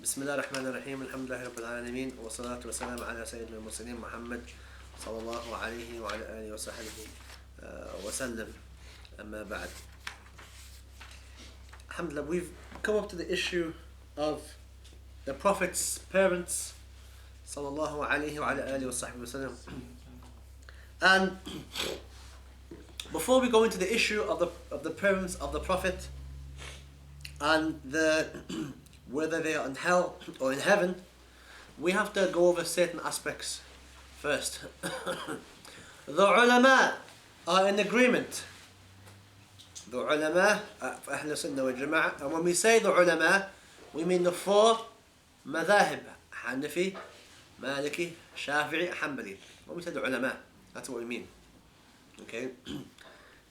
بسم الله الرحمن الرحيم الحمد لله رب العالمين والصلاة والسلام على سيدنا المرسلين محمد صلى الله عليه وعلى آله وصحبه وسلم أما بعد. Alhamdulillah, we've come up to the issue of the Prophet's parents sallallahu alayhi wa alihi wa sahbihi wasallam. And before we go into the issue of the parents of the Prophet and whether they are in hell or in heaven, we have to go over certain aspects first. The ulama are in agreement. The ulama for Ahl Sunnah wal Jama'ah, and when we say the ulama, we mean the four madhahib: Hanafi, Maliki, Shafi'i, Hanbali. When we say the ulama, that's what we mean. Okay.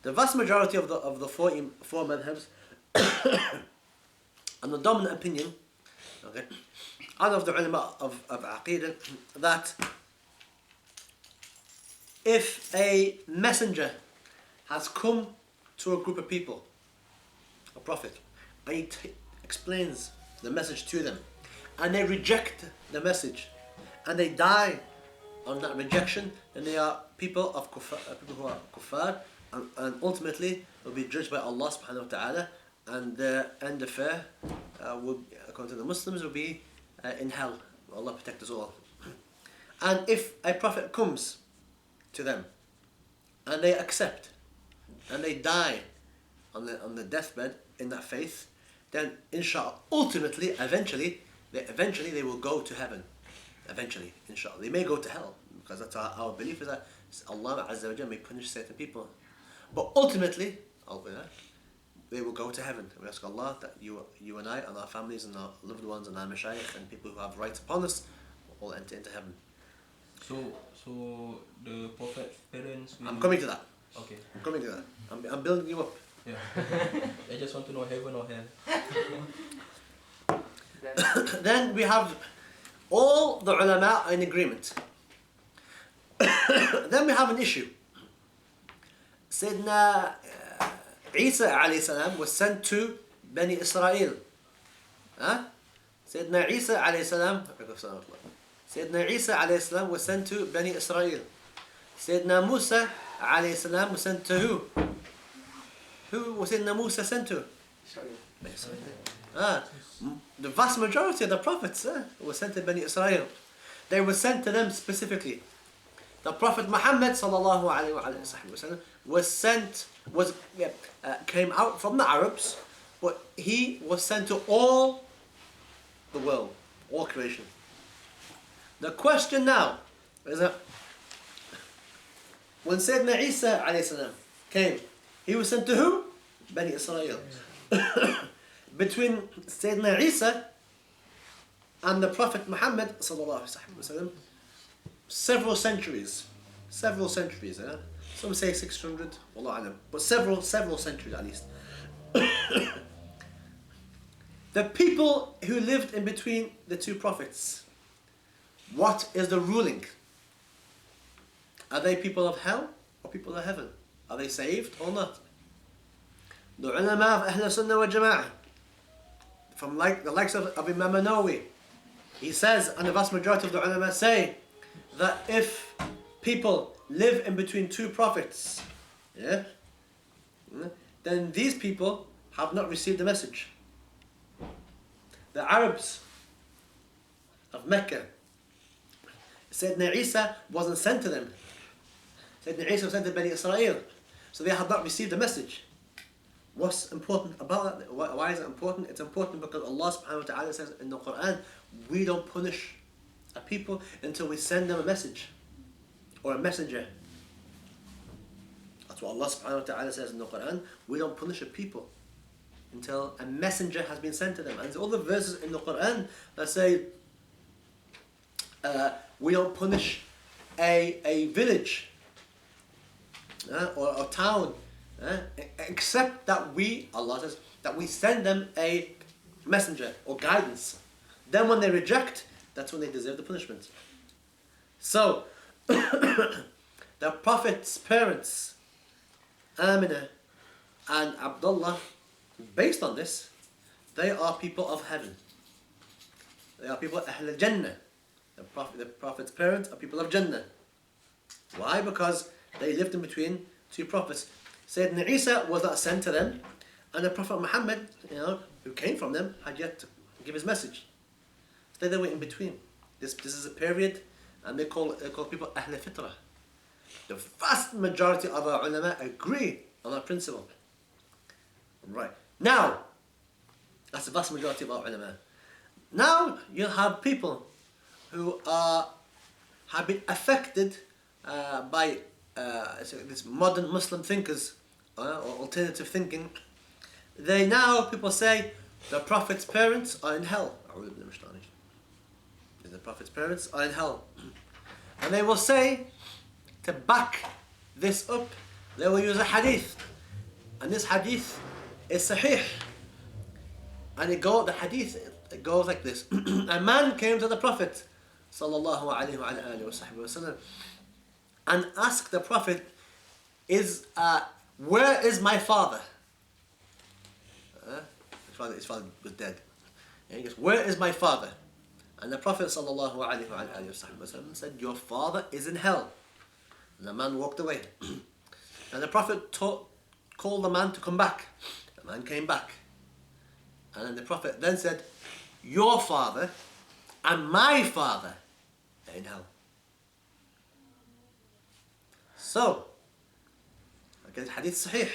The vast majority of the four madhabs and the dominant opinion, okay, out of the ulama of Aqidah, that if a messenger has come to a group of people, a prophet, and he explains the message to them, and they reject the message, and they die on that rejection, then they are people who are kuffar, and ultimately will be judged by Allah subhanahu wa ta'ala, and the end affair will, according to the Muslims, will be in hell. Allah protect us all. And if a prophet comes to them and they accept and they die on the deathbed in that faith, then inshallah, ultimately, eventually they will go to heaven. Eventually, inshallah. They may go to hell, because that's our belief is that Allah Azza wa Jalla may punish certain people. But ultimately, they will go to heaven. We ask Allah that you and I and our families and our loved ones and our mashayikh and people who have rights upon us will all enter into heaven. So the Prophet's parents will... I'm coming to that. Okay. I'm coming to that. I'm building you up. Yeah. I just want to know heaven or hell. Then we have all the ulama in agreement. Then we have an issue. Sayyidina Isa alayhi salam was sent to Bani Israel. Sayyidina Isa alayhi salam was sent to Bani Israel. Sayyidina Musa alayhi salam was sent to who? Who was Sayyidina Musa sent to? The vast majority of the prophets were sent to Bani Israel. They were sent to them specifically. The Prophet Muhammad sallallahu alayhi wa sallam came out from the Arabs, but he was sent to all the world, all creation. The question now is that when Sayyidina Isa alayhi salam came, he was sent to who? Bani Israel. Between Sayyidina Isa and the Prophet Muhammad sallallahu alayhi wa sallam, several centuries. Some say 600, wallahu alam, but several centuries at least. The people who lived in between the two prophets, what is the ruling? Are they people of hell or people of heaven? Are they saved or not? The ulama of Ahl Sunnah wal Jama'ah, from the likes of Imam Nawawi, he says, and the vast majority of the ulama say, that if people live in between two prophets, then these people have not received the message. The Arabs of Mecca, Sayyidina Isa wasn't sent to them. Sayyidina Isa was sent to Bani Israel, so they had not received the message. What's important about that? Why is it important? It's important because Allah subhanahu wa ta'ala says in the Quran, we don't punish a people until we send them a message or a messenger. That's what Allah subhanahu wa ta'ala says in the Quran. We don't punish a people until a messenger has been sent to them. And there's all the verses in the Quran that say we don't punish a village or a town except that Allah says, that we send them a messenger or guidance. Then when they reject, that's when they deserve the punishment. So, the Prophet's parents, Amina and Abdullah, based on this, they are people of heaven. They are people Ahl al-Jannah. The Prophet's parents are people of Jannah. Why? Because they lived in between two prophets. Sayyidina Isa was not sent to them, and the Prophet Muhammad, who came from them, had yet to give his message. So they were in between. This is a period, and they call people Ahl Fitrah. The vast majority of our ulama agree on that principle. Right. Now, that's the vast majority of our ulama. Now you have people who have been affected by this modern Muslim thinkers or alternative thinking. People say the Prophet's parents are in hell. The Prophet's parents are in hell. And they will say, to back this up, they will use a hadith. And this hadith is sahih. And the hadith goes like this. A man came to the Prophet sallallahu alaihi wasallam and asked the Prophet, where is my father? His father was dead. And he goes, where is my father? And the Prophet sallallahu alaihi wasallam said, your father is in hell. And the man walked away. And the Prophet called the man to come back. The man came back. And then the Prophet then said, your father and my father are in hell. So, again, hadith sahih.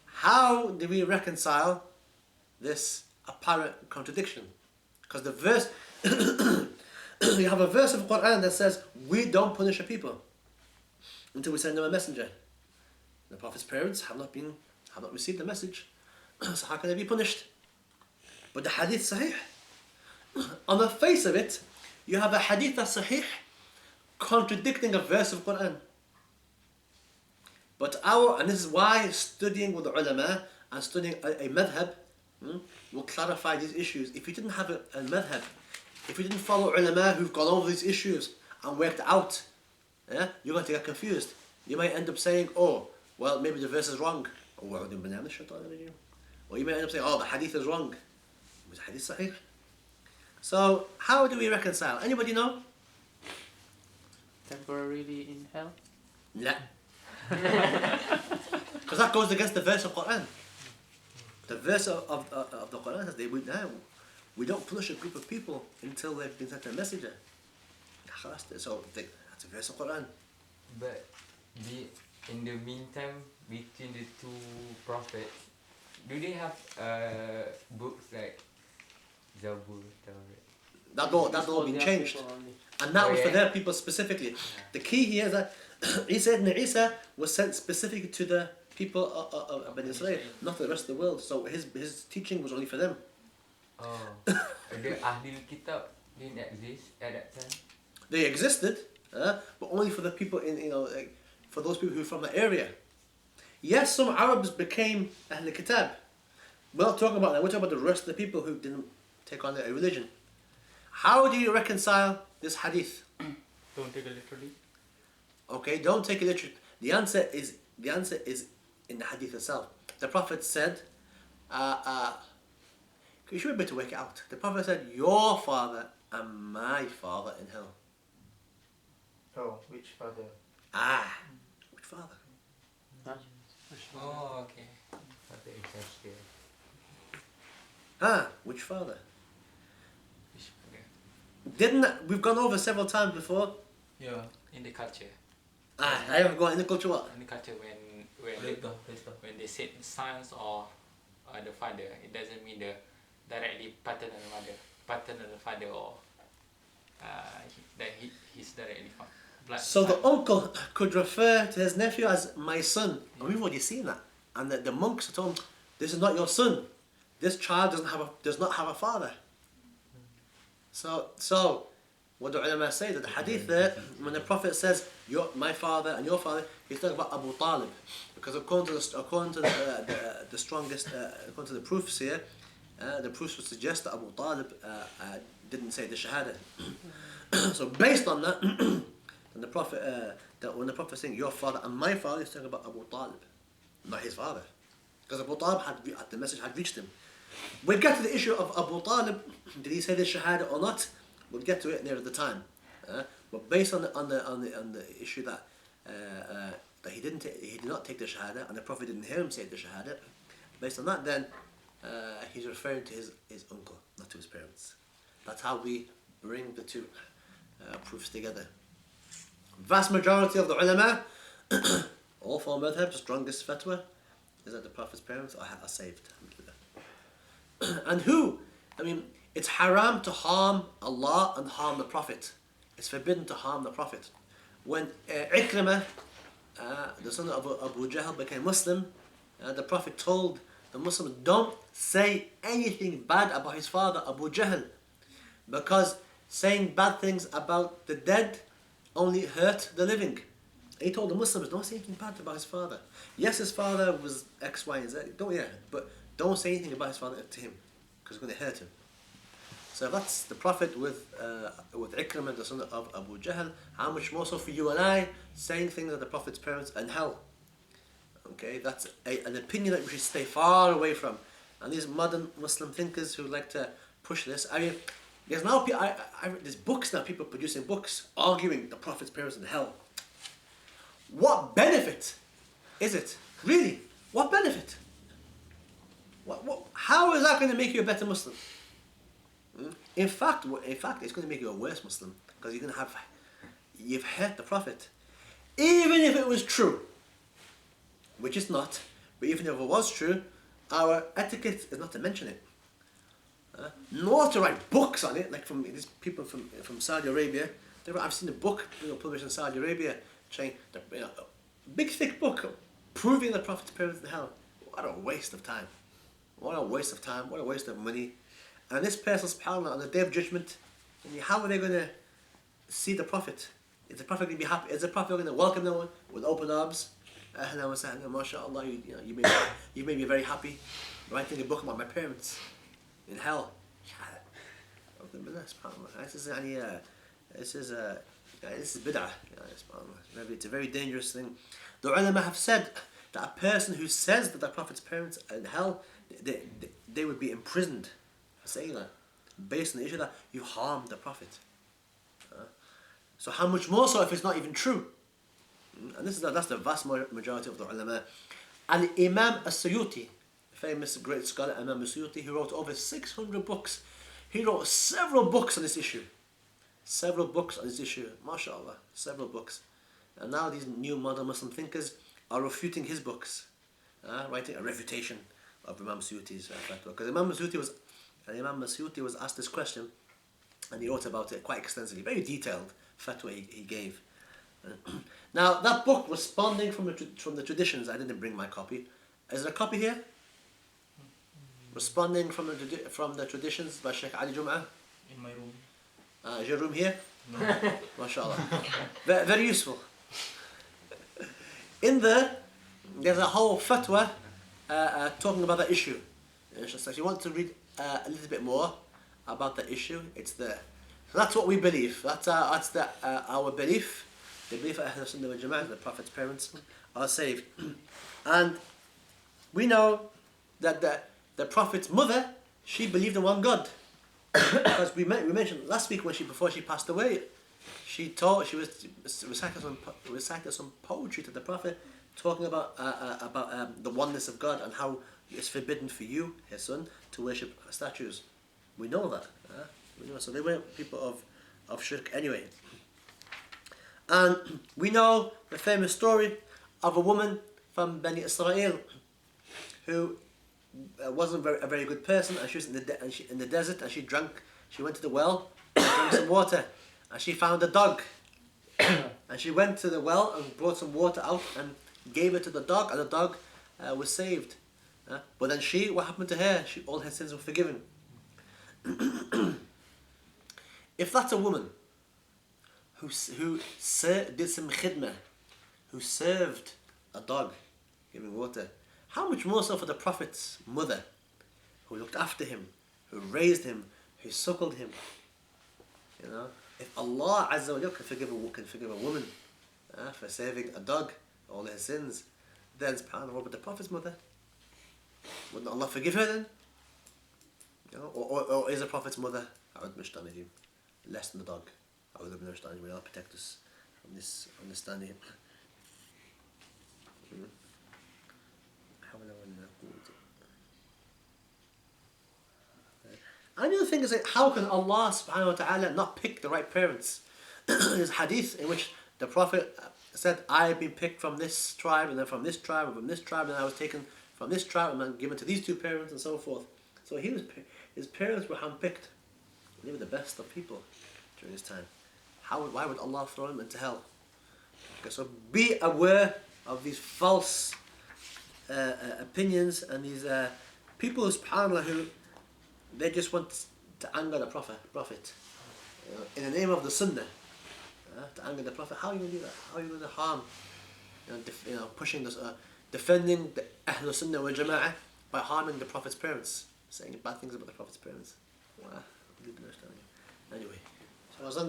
How do we reconcile this apparent contradiction? Because the verse, you have a verse of Quran that says, we don't punish a people until we send them a messenger. The Prophet's parents have not received the message. So how can they be punished? But the hadith sahih, on the face of it, you have a hadith that's sahih contradicting a verse of Quran. And this is why studying with the ulama and studying a madhab will clarify these issues. If you didn't have a madhab, if you didn't follow ulama who've gone over these issues and worked out, you're going to get confused. You might end up saying, maybe the verse is wrong. Or you might end up saying, the hadith is wrong. Was the hadith sahih? So, how do we reconcile? Anybody know? Temporarily in hell? No. Because that goes against the verse of Quran. The verse of the Quran says we don't punish a group of people until they've been sent a messenger. So that's a verse of Quran. But in the meantime, between the two prophets, do they have books like Zabur? That's all been changed. And that was for their people specifically. The key here is that Isa was sent specifically to the people of Bani Israel, not to the rest of the world. So his teaching was only for them. The Ahlul Kitab didn't exist at that time? They existed, but only for the people for those people who are from the area. Yes, some Arabs became Ahlul Kitab. We're not talking about that. We're talking about the rest of the people who didn't take on a religion. How do you reconcile this hadith? Don't take it literally. Okay, don't take it literally. The answer is in the hadith itself. The Prophet said, you should be able to work it out. The Prophet said, your father and my father in hell. Oh, which father? Which father? Huh? Oh, okay. Father is Which father? Which father? We've gone over several times before? Yeah, in the culture. I haven't gone in the culture what? In the culture when they said sons or the father, it doesn't mean the directly paternal father or he's directly blood. So the uncle could refer to his nephew as my son. And we've already seen that. And the monks told him, this is not your son. This child does not have a father. So what the ulama say that the hadith there, when the Prophet says my father and your father, he's talking about Abu Talib, because according to the strongest, according to the proofs here, the proofs would suggest that Abu Talib didn't say the shahada. So based on that, then the Prophet, when the Prophet is saying your father and my father, he's talking about Abu Talib, not his father, because Abu Talib the message had reached him. We'll get to the issue of Abu Talib. Did he say the Shahada or not? We'll get to it near the time. But based on the issue that he did not take the Shahada, and the Prophet didn't hear him say the Shahada, based on that, then he's referring to his uncle, not to his parents. That's how we bring the two proofs together. Vast majority of the ulama, all four madhabs, strongest fatwa is that the Prophet's parents are saved. And who? I mean, it's haram to harm Allah and harm the Prophet. It's forbidden to harm the Prophet. When Ikrimah, the son of Abu Jahl, became Muslim, the Prophet told the Muslims, don't say anything bad about his father, Abu Jahl, because saying bad things about the dead only hurt the living. He told the Muslims, don't say anything bad about his father. Yes, his father was X, Y, and Z, but don't say anything about his father to him, because it's going to hurt him. So that's the Prophet with Ikrimah, the son of Abu Jahl. How much more so for you and I, saying things of the Prophet's parents in hell. Okay, that's an opinion that we should stay far away from. And these modern Muslim thinkers who like to push this, I mean, there's now there's books now, people producing books arguing the Prophet's parents in hell. What benefit is it? Really? What benefit? How is that going to make you a better Muslim? In fact, it's going to make you a worse Muslim, because you've hurt the Prophet. Even if it was true, which is not, but even if it was true, our etiquette is not to mention it. Nor to write books on it, like from these people from Saudi Arabia. I've seen a book published in Saudi Arabia, saying a big thick book proving the Prophet's parents in hell. What a waste of time! What a waste of time! What a waste of money! And this person, subhanAllah, on the Day of Judgment, how are they going to see the Prophet? Is the Prophet going to be happy? Is the Prophet going to welcome them with open arms? Ahlan wa sahlan, mashallah, you made me very happy writing a book about my parents in hell. This is bid'ah. It's a very dangerous thing. The ulama have said that a person who says that the Prophet's parents are in hell, they would be imprisoned for saying that, based on the issue that you harmed the Prophet. So how much more so if it's not even true? And that's the vast majority of the ulama. And Imam As-Suyuti, famous great scholar Imam As-Suyuti, who wrote over 600 books. He wrote several books on this issue. MashaAllah, several books. And now these new modern Muslim thinkers are refuting his books, writing a refutation of Imam As-Suyuti's fatwa. Because Imam As-Suyuti was asked this question, and he wrote about it quite extensively, very detailed fatwa he gave. Now that book, responding from the traditions, I didn't bring my copy. Is there a copy here? Responding from the traditions by Sheikh Ali Jum'ah. In my room. Is your room here? No. MashaAllah. Very useful. In there's a whole fatwa talking about that issue. So if you want to read a little bit more about the issue, it's there. So that's what we believe. That's our belief. The belief of Ahlul Sunnah wal Jama'ah, the Prophet's parents are saved. And we know that the Prophet's mother, she believed in one God. Because we mentioned last week before she passed away, she was reciting some poetry to the Prophet, talking about the oneness of God and how it's forbidden for you, his son, to worship statues. We know that. So they weren't people of shirk anyway. And we know the famous story of a woman from Bani Israel who wasn't a very good person, and she was in the desert, and she went to the well and drank some water, and she found a dog. And she went to the well and brought some water out and gave it to the dog, and the dog was saved. But then what happened to her? All her sins were forgiven. If that's a woman who did some khidmah, who served a dog, giving water, how much more so for the Prophet's mother, who looked after him, who raised him, who suckled him? If Allah Azza wa Jalla can forgive a woman for saving a dog, all her sins, then subhanAllah, but the Prophet's mother, wouldn't Allah forgive her then? You know, or is the Prophet's mother less than the dog? May Allah protect us from this understanding. And the other thing is that how can Allah subhanahu wa ta'ala not pick the right parents? There's hadith in which the Prophet said, I have been picked from this tribe, and then from this tribe, and from this tribe, and I was taken from this tribe, and then given to these two parents, and so forth. So his parents were handpicked. They were the best of people during his time. Why would Allah throw him into hell? Okay, so be aware of these false opinions and these people, subhanAllah, who they just want to anger the Prophet. In the name of the Sunnah, to anger the Prophet. How are you going to do that? How are you going to harm? Pushing this, defending the Ahlul Sunnah wal Jama'ah by harming the Prophet's parents, saying bad things about the Prophet's parents. Anyway, so as long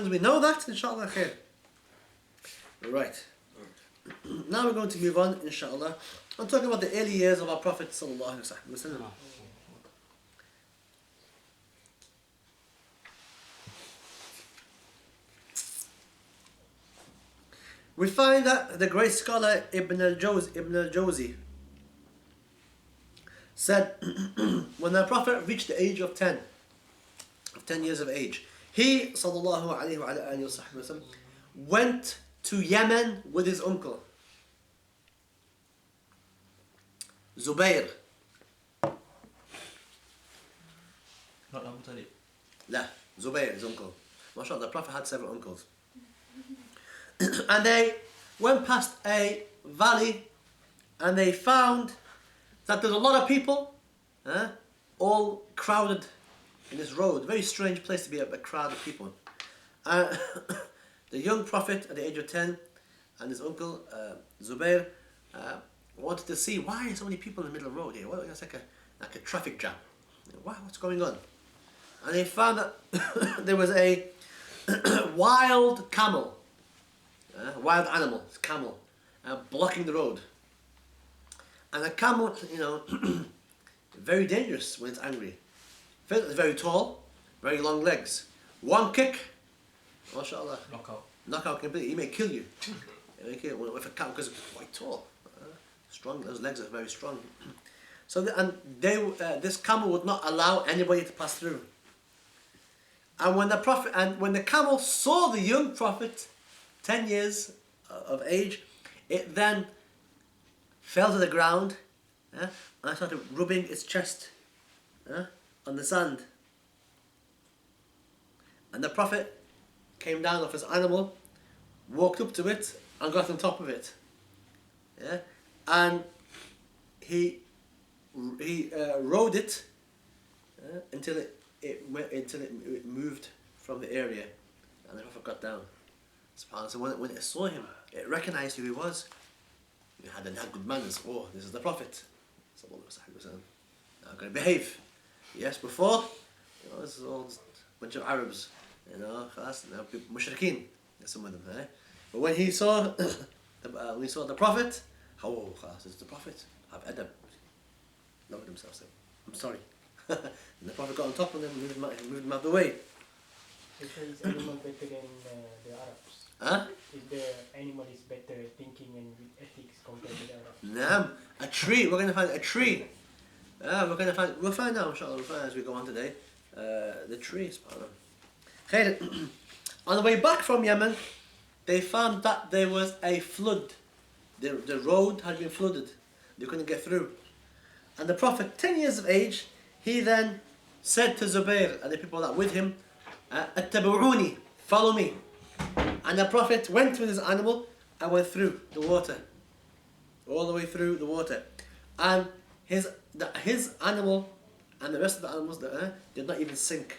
as we know that, inshallah, khair. Right. Now we're going to move on, inshallah. I'm talking about the early years of our Prophet sallallahu alaihi wasallam. We find that the great scholar Ibn al-Jawzi said when the Prophet reached the age of 10 years of age, he sallallahu alaihi wasallam went to Yemen with his uncle Zubair. Not Abu Talib. La, Zubair, his uncle. MashaAllah, the Prophet had several uncles. And they went past a valley and they found that there's a lot of people all crowded in this road. Very strange place to be, a crowd of people. The young Prophet at the age of 10 and his uncle Zubair wanted to see why are so many people in the middle of the road here. Well, it's like a traffic jam. What's going on? And they found that there was a wild camel. Wild animal, camel, blocking the road. And the camel, very dangerous when it's angry. It's very tall, very long legs. One kick, mashallah, knockout completely. He may kill you. If a camel, because it's quite tall, strong. Those legs are very strong. So this camel would not allow anybody to pass through. And when the camel saw the young Prophet, 10 years of age, it then fell to the ground and started rubbing its chest on the sand. And the Prophet came down off his animal, walked up to it and got on top of it. And he rode it until it moved from the area, and the Prophet got down. So when it saw him, it recognized who he was. He had good manners. Oh, this is the Prophet. Now I'm going to behave. Yes, before, this is all a bunch of Arabs. Now people, mushrikeen, some of them. But when he saw the Prophet, this is the Prophet. Have adab. Lowered himself. Said, I'm sorry. And the Prophet got on top of them and moved him out of the way. Is animal better than the Arabs? Is the animal is better thinking and with ethics compared to the Arabs? A tree. We're going to find a tree. We'll find out, inshallah. We'll find out as we go on today. The tree, subhanAllah. On the way back from Yemen, they found that there was a flood. The road had been flooded. They couldn't get through. And the Prophet, 10 years of age, he then said to Zubair and the people that with him, "Attabu'uni, follow me." And the Prophet went with his animal and went through the water, all the way through the water. And his animal and the rest of the animals did not even sink.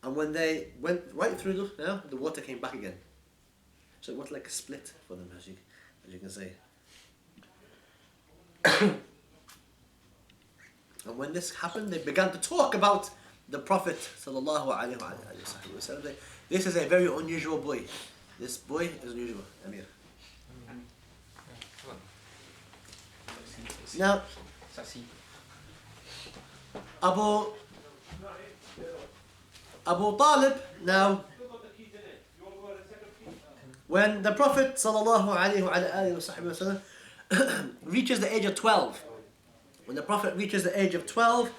And when they went right through the water came back again. So it was like a split for them, as you can see. And when this happened, they began to talk about the Prophet sallallahu alaihi wasallam. This is a very unusual boy. This boy is unusual, Amir. Now, Saksi. Abu Talib, now, when the Prophet ﷺ reaches the age of 12, when the Prophet reaches the age of 12,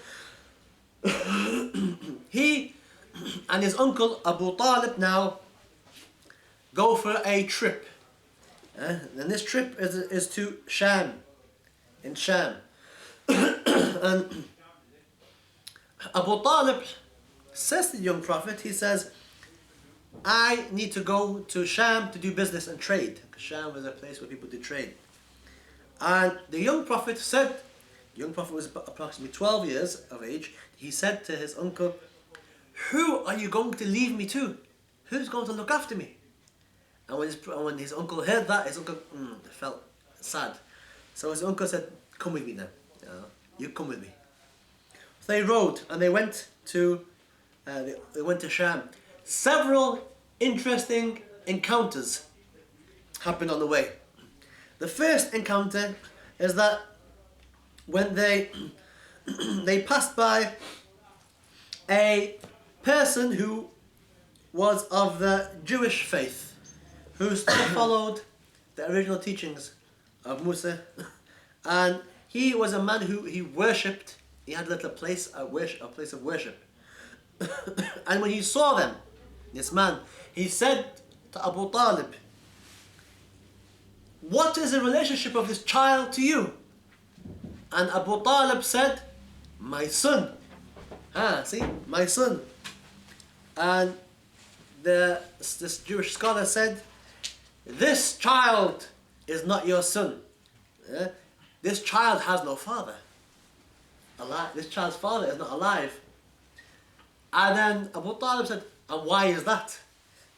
he and his uncle Abu Talib now go for a trip. And this trip is to Sham, in Sham. And Abu Talib says to the young Prophet, he says, I need to go to Sham to do business and trade. Because Sham was a place where people did trade. And the young Prophet said, the young Prophet was approximately 12 years of age, he said to his uncle, who are you going to leave me to? Who's going to look after me? And when his uncle heard that, his uncle felt sad. So his uncle said, come with me now. You come with me. So they rode and they went to Sham. Several interesting encounters happened on the way. The first encounter is that when they passed by a person who was of the Jewish faith, who still followed the original teachings of Musa, and he was a man who he worshipped. He had a little place, a place of worship. And when he saw them, this man, he said to Abu Talib, what is the relationship of this child to you? And Abu Talib said, my son. See, my son. And this Jewish scholar said, this child is not your son. This child has no father. This child's father is not alive. And then Abu Talib said, and why is that?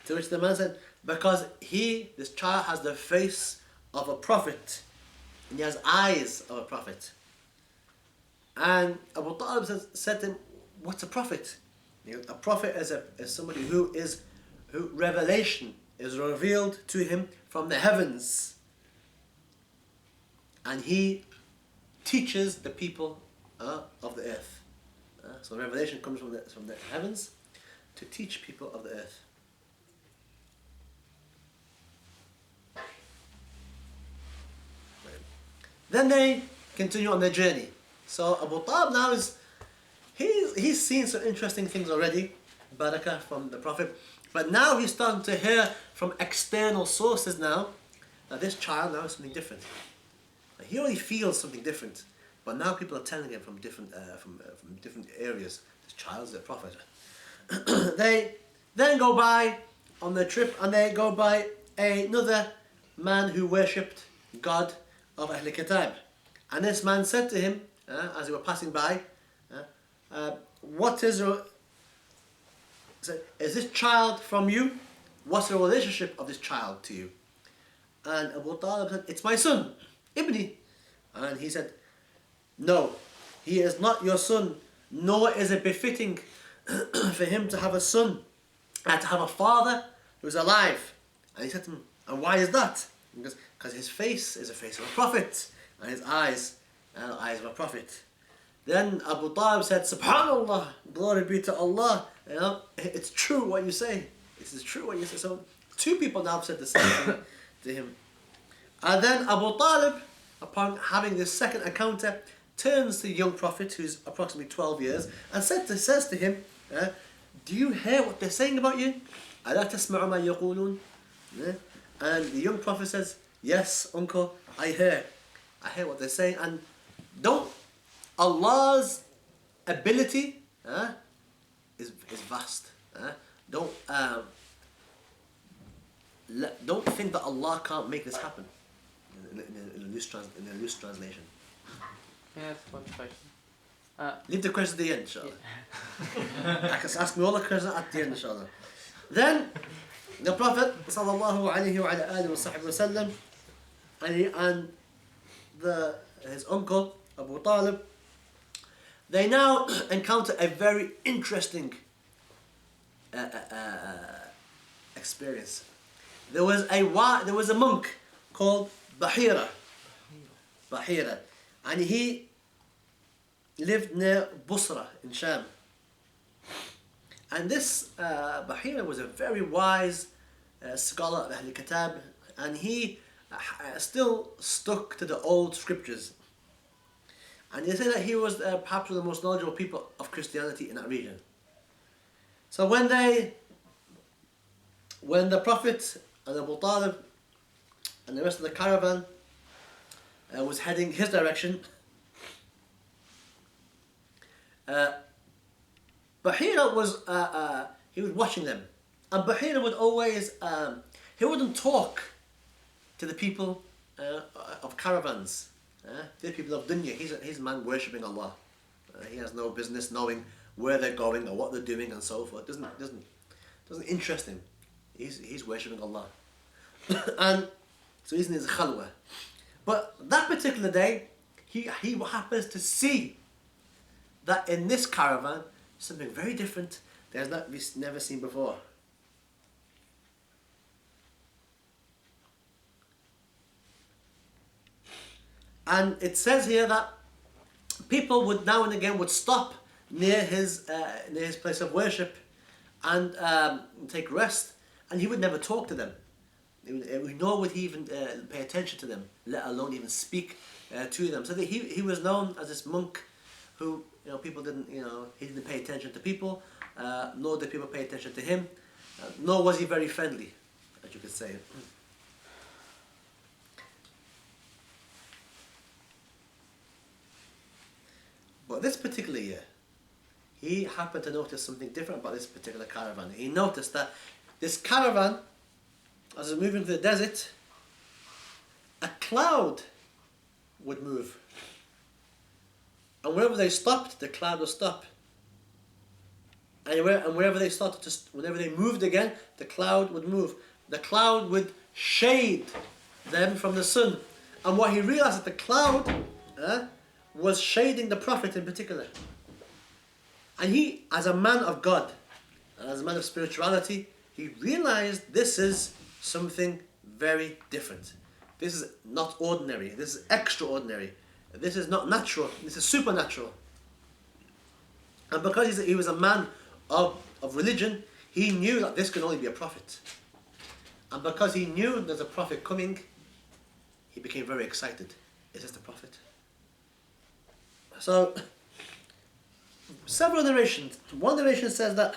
To which the man said, because this child has the face of a prophet, and he has eyes of a prophet. And Abu Talib said to him, what's a prophet? A prophet is somebody who revelation is revealed to him from the heavens, and he teaches the people of the earth. So revelation comes from the heavens to teach people of the earth. Then they continue on their journey. So Abu Talib now he's seen some interesting things already, barakah from the Prophet, but now he's starting to hear from external sources now that this child now is something different. He already feels something different, but now people are telling him from different areas, this child is a prophet. They then go by on the trip, and they go by another man who worshipped God of Ahl Kitab. And this man said to him, as they were passing by, is this child from you? What's the relationship of this child to you? And Abu Talib said, it's my son, Ibni. And he said, no, he is not your son, nor is it befitting for him to have a son and to have a father who is alive. And he said to him, and why is that? Because his face is the face of a prophet, and his eyes are the eyes of a prophet. Then Abu Talib said, Subhanallah, glory be to Allah. It's true what you say. This is true what you say. So two people now said the same thing to him. And then Abu Talib, upon having this second encounter, turns to the young Prophet, who's approximately 12 years, and says to him, do you hear what they're saying about you? أَلَا تَسْمَعُ مَا يَقُولُونَ? And the young Prophet says, yes, uncle, I hear what they're saying. And Allah's ability is vast. Don't think that Allah can't make this happen. In a loose translation. Yes, one question. Leave the question at the end, inshallah. I can ask me all the questions at the end, inshallah. Then the Prophet sallallahu alaihi wasallam and his uncle Abu Talib, they now encounter a very interesting experience. There was a monk called Bahira, And he lived near Busra in Sham. And this Bahira was a very wise scholar of Ahl Kitab, and he still stuck to the old scriptures. And they say that he was perhaps one of the most knowledgeable people of Christianity in that region. So when the Prophet and Abu Talib and the rest of the caravan was heading his direction, Bahira was he was watching them, and Bahira would always he wouldn't talk to the people of caravans, the people of dunya. He's a man worshipping Allah. He has no business knowing where they're going or what they're doing and so forth. Doesn't interest him. He's worshipping Allah, and so he's in his khalwa. But that particular day, he happens to see that in this caravan something very different that he's never seen before. And it says here that people would now and again would stop near his place of worship and take rest, and he would never talk to them. Nor would he even pay attention to them, let alone even speak to them. So that he was known as this monk who, people didn't, he didn't pay attention to people, nor did people pay attention to him, nor was he very friendly, as you could say. But this particular year, he happened to notice something different about this particular caravan. He noticed that this caravan, as it was moving through the desert, a cloud would move. And wherever they stopped, the cloud would stop. And wherever they whenever they moved again, the cloud would move. The cloud would shade them from the sun. And what he realized that the cloud was shading the Prophet in particular. And he, as a man of God, and as a man of spirituality, he realized this is something very different. This is not ordinary. This is extraordinary. This is not natural. This is supernatural. And because he was a man of religion, he knew that this could only be a prophet. And because he knew there's a prophet coming, he became very excited. Is this the prophet? So, several narrations. One narration says that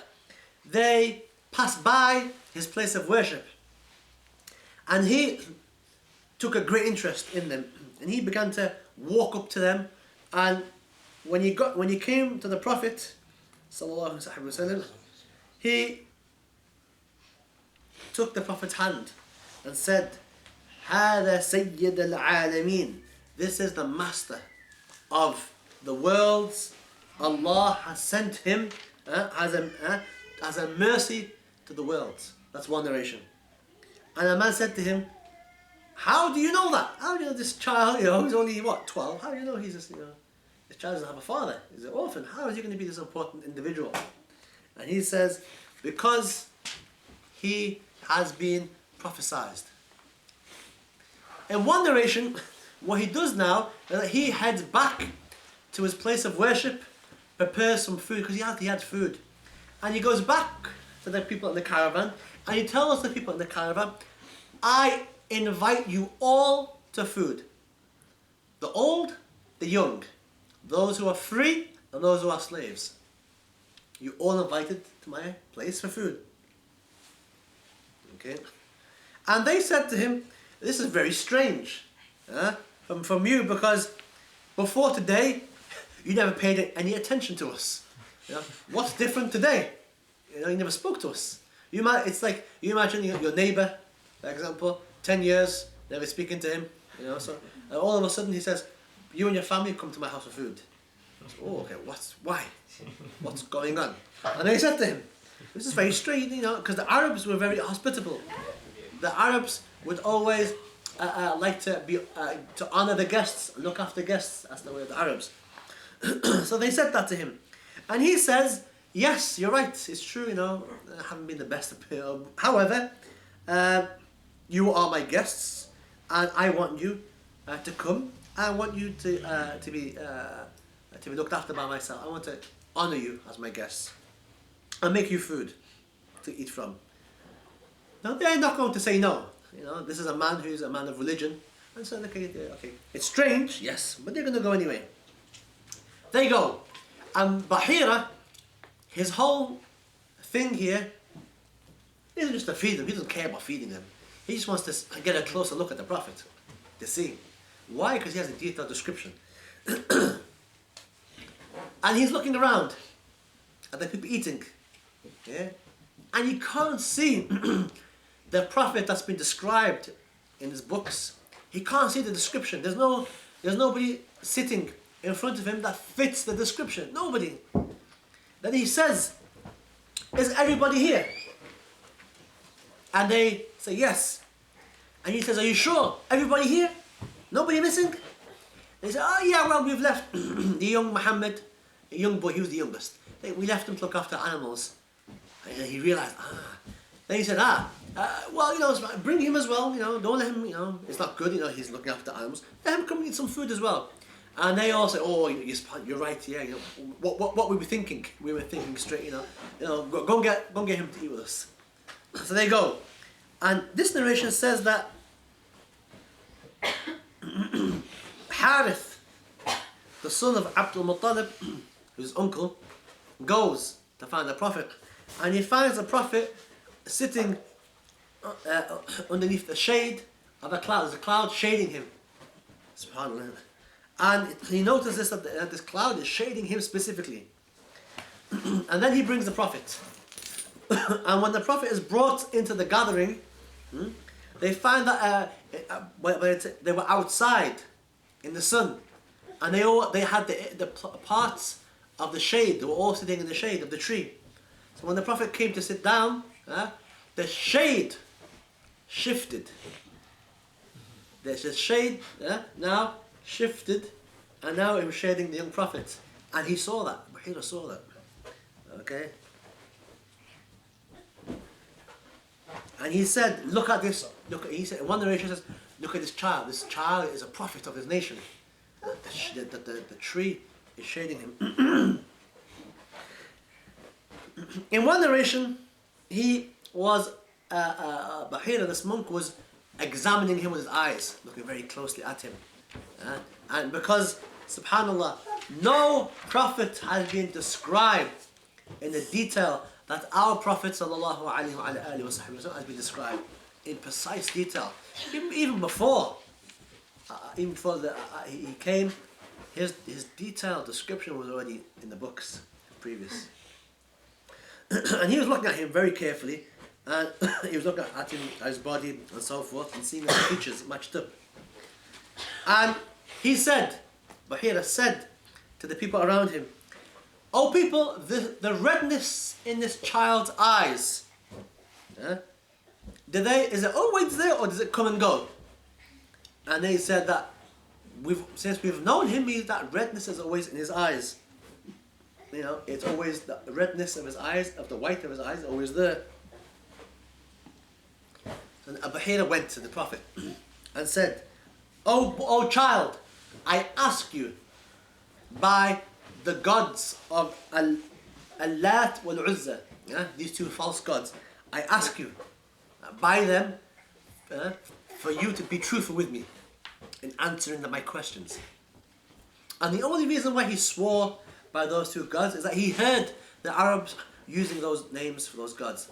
they passed by his place of worship, and he took a great interest in them, and he began to walk up to them. And when he came to the Prophet sallallahu alaihi wasallam, he took the Prophet's hand and said, "Hada Sayyid al-Alameen." This is the master of the worlds. Allah has sent him as a mercy to the worlds. That's one narration. And a man said to him, "How do you know that? How do you know this child, who's only 12? How do you know he's this, this child doesn't have a father? He's an orphan. How is he going to be this important individual?" And he says, "Because he has been prophesied." In one narration, what he does now is that he heads back to his place of worship, prepares some food, because he had food. And he goes back to the people in the caravan, and he tells the people in the caravan, "I invite you all to food. The old, the young, those who are free, and those who are slaves. You all invited to my place for food." Okay? And they said to him, "This is very strange from you, because before today, you never paid any attention to us. What's different today? You never spoke to us. It's like you imagine your neighbour, for example, 10 years, never speaking to him. So all of a sudden he says, "You and your family come to my house for food." Oh, okay. Why? What's going on? And they said to him, "This is very strange, because the Arabs were very hospitable. The Arabs would always like to honour the guests, look after guests. That's the way of the Arabs." So they said that to him, and he says, "Yes, you're right. It's true. I haven't been the best. However, you are my guests, and I want you to come I want you to be looked after by myself. I want to honor you as my guest and make you food to eat from. Now they're not going to say no. This is a man who's a man of religion, and so okay, it's strange, yes, but they're going to go anyway. They go, and Bahira, his whole thing here isn't just to feed them. He doesn't care about feeding them. He just wants to get a closer look at the Prophet to see. Why? Because he has a detailed description. And he's looking around at the people eating. Yeah? And you can't see the Prophet that's been described in his books. He can't see the description. There's nobody sitting in front of him that fits the description. Nobody. Then he says, is everybody here? And they say yes. And he says, are you sure? Everybody here? Nobody missing? And he said, oh yeah, well, we've left the young Muhammad, a young boy, he was the youngest. We left him to look after animals. And he realized, Then he said, well, bring him as well, don't let him, it's not good, he's looking after animals. Let him come and eat some food as well. And they all say, oh, you're right, yeah, what we were thinking. We were thinking straight, go and get him to eat with us. So they go. And this narration says that Harith, the son of Abdul Muttalib, whose uncle, goes to find the Prophet. And he finds the Prophet sitting underneath the shade of a cloud. There's a cloud shading him. SubhanAllah. And he notices that this cloud is shading him specifically. And then he brings the Prophet. And when the Prophet is brought into the gathering, they find that they were outside in the sun. And they had the parts of the shade. They were all sitting in the shade of the tree. So when the Prophet came to sit down, the shade shifted. The shade now shifted, and now it was shading the young Prophet. And he saw that. Bahira saw that. Okay? And he said, look at this. He said, one narration says, look at this child. This child is a prophet of his nation. The tree is shading him. In one narration, he was, Bahira, this monk, was examining him with his eyes, looking very closely at him. And because, subhanAllah, no prophet has been described in the detail that our Prophet sallallahu alaihi wasallam has been described in precise detail. Even before he came, his detailed description was already in the books previous. And he was looking at him very carefully, and he was looking at him, at his body and so forth, and seeing the features matched up. And he said, Bahira said to the people around him, oh people, the redness in this child's eyes, is it always there, or does it come and go? And they said that since we've known him, that redness is always in his eyes. It's always the redness of his eyes, of the white of his eyes, always there. And Bahira went to the Prophet and said, oh child, I ask you by the gods of Al-Lat wal-Uzza, these two false gods, I ask you by them for you to be truthful with me in answering my questions. And the only reason why he swore by those two gods is that he heard the Arabs using those names for those gods.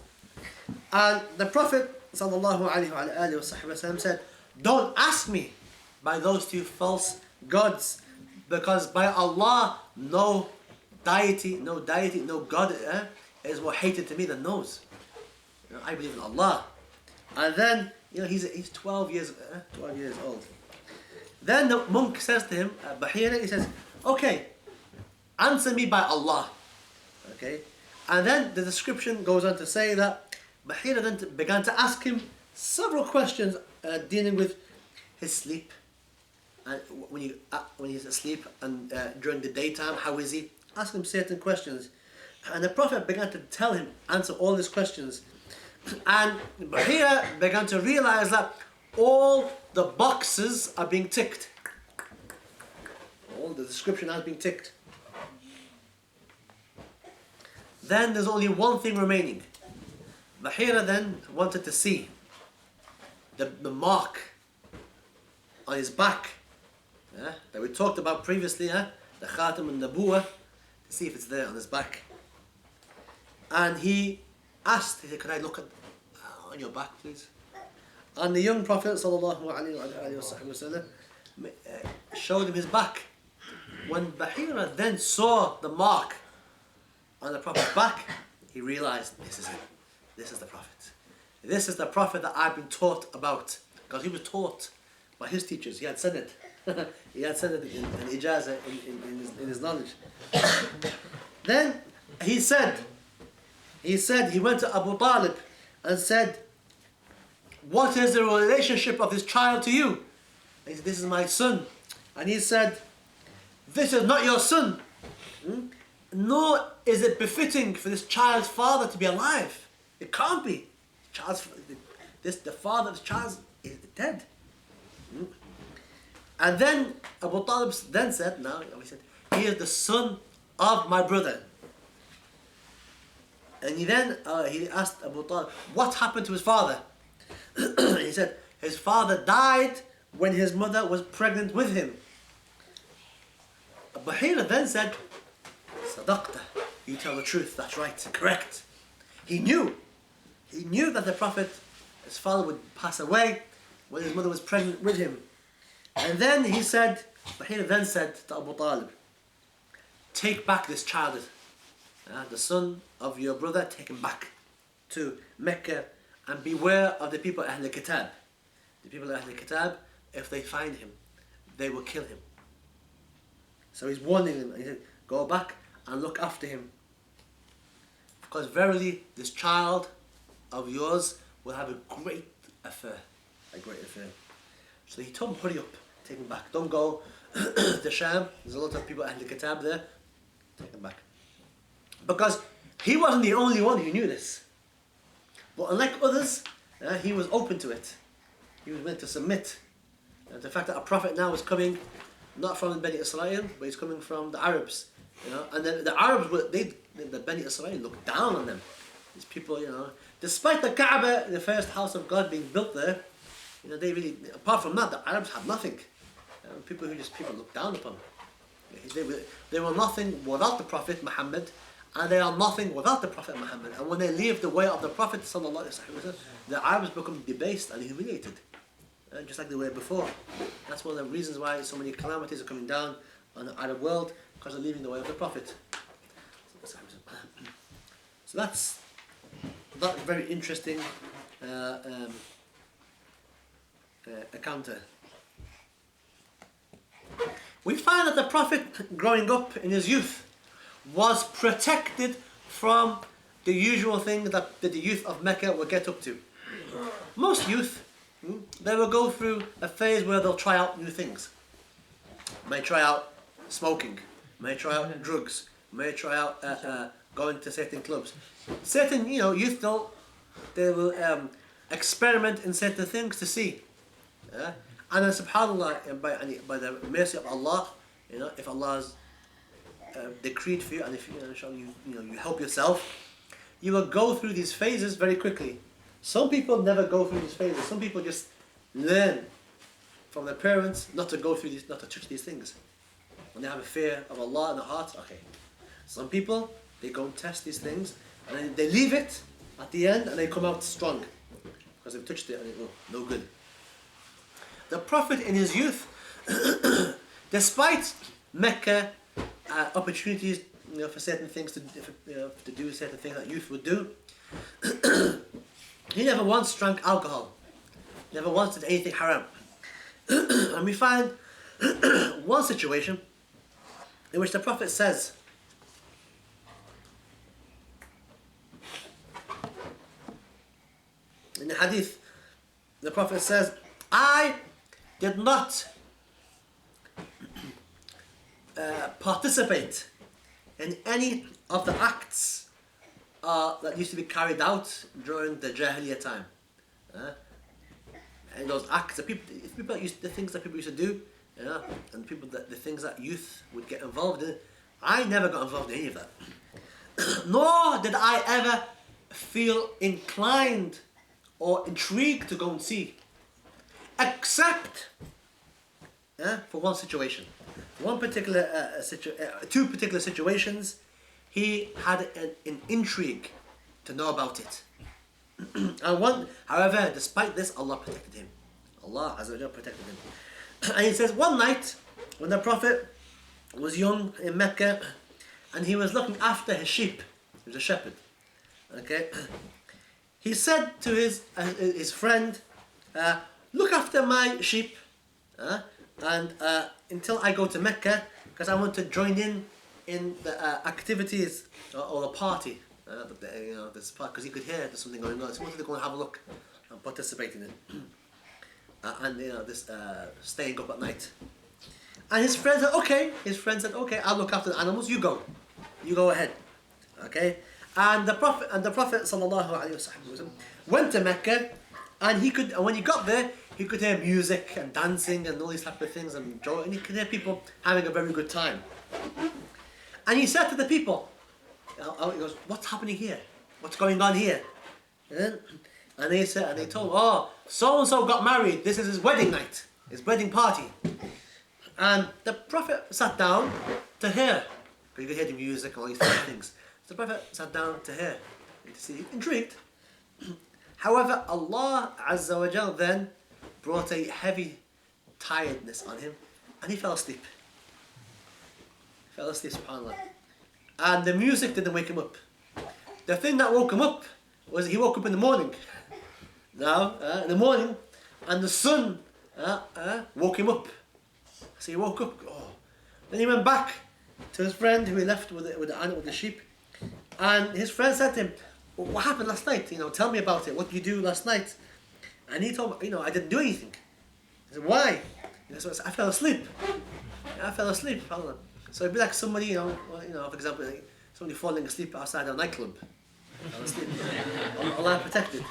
And the Prophet sallallahu alaihi wasallam said, don't ask me by those two false gods, because by Allah no deity, no God is more hated to me than those. I believe in Allah. And then he's 12 years old. Then the monk says to him, Bahira, he says, okay, answer me by Allah. Okay? And then the description goes on to say that Bahira then began to ask him several questions dealing with his sleep. And when he's asleep and during the daytime, how is he? Ask him certain questions. And the Prophet began to tell him, answer all his questions. And Bahira began to realize that all the boxes are being ticked. all the description has been ticked. Then there's only one thing remaining. Bahira then wanted to see the mark on his back that we talked about previously, the Khatam and Nabuwa, to see if it's there on his back. And he asked, he said, "Can I look at on your back, please?" And the young Prophet ﷺ showed him his back. When Bahira then saw the mark on the Prophet's back, he realized, this is it. This is the Prophet. This is the Prophet that I've been taught about. Because he was taught by his teachers. He had said it. He had said it in ijazah, in his knowledge. Then he went to Abu Talib and said, "What is the relationship of this child to you?" And he said, "This is my son." And he said, "This is not your son. Nor is it befitting for this child's father to be alive. It can't be. The father of this child is dead." And then Abu Talib then said, "He is the son of my brother." And he asked Abu Talib, "What happened to his father?" He said, "His father died when his mother was pregnant with him." Bahira then said, "Sadaqta, you tell the truth, that's right, correct." He knew that the Prophet, his father, would pass away when his mother was pregnant with him. And then Bahira then said to Abu Talib, "Take back this child, the son of your brother, take him back to Mecca, and beware of the people of Ahl Kitab. The people of Ahl Kitab, if they find him, they will kill him." So he's warning him. He said, "Go back and look after him. Because verily, this child of yours will have a great affair." A great affair. So he told him, "Hurry up, take him back. Don't go to Sham. There's a lot of people Ahl Kitab there. Take him back." Because he wasn't the only one who knew this. But unlike others, he was open to it. He was willing to submit. And the fact that a prophet now is coming, not from the Bani Israel, but he's coming from the Arabs. And the Arabs, the Bani Israel looked down on them. These people, despite the Kaaba, the first house of God being built there, they really, apart from that, the Arabs had nothing. People looked down upon. They were nothing without the Prophet Muhammad, and they are nothing without the Prophet Muhammad. And when they leave the way of the Prophet ﷺ, the Arabs become debased and humiliated, just like they were before. That's one of the reasons why so many calamities are coming down on the Arab world, because they're leaving the way of the Prophet. So that's very interesting encounter. We find that the Prophet, growing up in his youth, was protected from the usual thing that the youth of Mecca would get up to. Most youth, they will go through a phase where they'll try out new things. May try out smoking, may try out drugs, may try out going to certain clubs. Certain, youth, they will experiment in certain things to see. And then subhanAllah, by the mercy of Allah, if Allah's decreed for you, and if you help yourself, you will go through these phases very quickly. Some people never go through these phases. Some people just learn from their parents not to go through these, not to touch these things. When they have a fear of Allah in their heart, okay. Some people, they go and test these things, and then they leave it at the end, and they come out strong because they've touched it, and no good. The Prophet in his youth, despite Mecca opportunities, for certain things to do certain things that youth would do, he never once drank alcohol, never once did anything haram. And we find one situation in which the Prophet says, in the hadith, the Prophet says, "I did not participate in any of the acts that used to be carried out during the Jahiliyyah time." And those acts, the things that people used to do, Yeah, and people the things that youth would get involved in. I never got involved in any of that. Nor did I ever feel inclined or intrigued to go and see, except for one situation. One particular two particular situations, he had an intrigue to know about it. And one, however, despite this, Allah protected him. Allah Azza wa Jalla protected him. And he says, one night, when the Prophet was young in Mecca, and he was looking after his sheep, he was a shepherd, okay? He said to his friend, look after my sheep, and until I go to Mecca, because I want to join in the activities or the party, this part, because he could hear there's something going on. So he wanted to go and have a look and participate in it, and this staying up at night. And his friend said, okay. I'll look after the animals. You go ahead, okay. And the Prophet sallallahu alaihi wasallam went to Mecca, and when he got there, he could hear music and dancing and all these type of things and joy, and he could hear people having a very good time. And he said to the people, he goes, what's happening here? What's going on here? And they told him, oh, so and so got married. This is his wedding night, his wedding party. And the Prophet sat down to hear, because you could hear the music and all these things. So the Prophet sat down to hear, to see, intrigued. However, Allah Azza wa Jal then brought a heavy tiredness on him, and he fell asleep. SubhanAllah. And the music didn't wake him up. The thing that woke him up was he woke up in the morning. In the morning, and the sun woke him up. So he woke up. Oh. Then he went back to his friend who he left with the sheep, and his friend said to him, well, "What happened last night? Tell me about it. What did you do last night?" And he told me, I didn't do anything. He said, "Why?" He said, "I fell asleep. So it'd be like somebody, for example, like somebody falling asleep outside a nightclub. Fell asleep. Allah protected.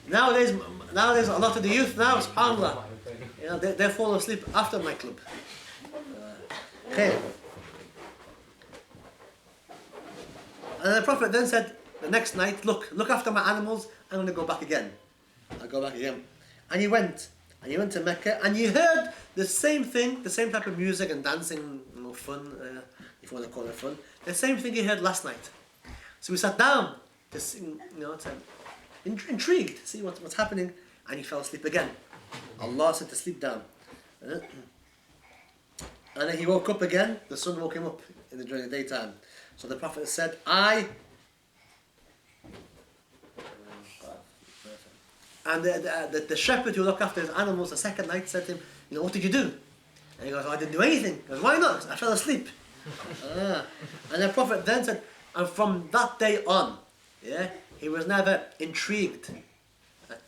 Nowadays, a lot of the youth now, subhanAllah, they fall asleep after nightclub. Okay. And the Prophet then said, the next night, look after my animals, I'm going to go back again. I'll go back again. And he went to Mecca, and he heard the same thing, the same type of music and dancing, fun, if you want to call it fun, the same thing he heard last night. So he sat down to see, intrigued to see what's happening, and he fell asleep again. Allah said to sleep down. And then he woke up again, the sun woke him up during the daytime. So the Prophet said, and the shepherd who looked after his animals the second night said to him, what did you do? And he goes, I didn't do anything. He goes, why not? I fell asleep. And the Prophet then said, and from that day on, he was never intrigued,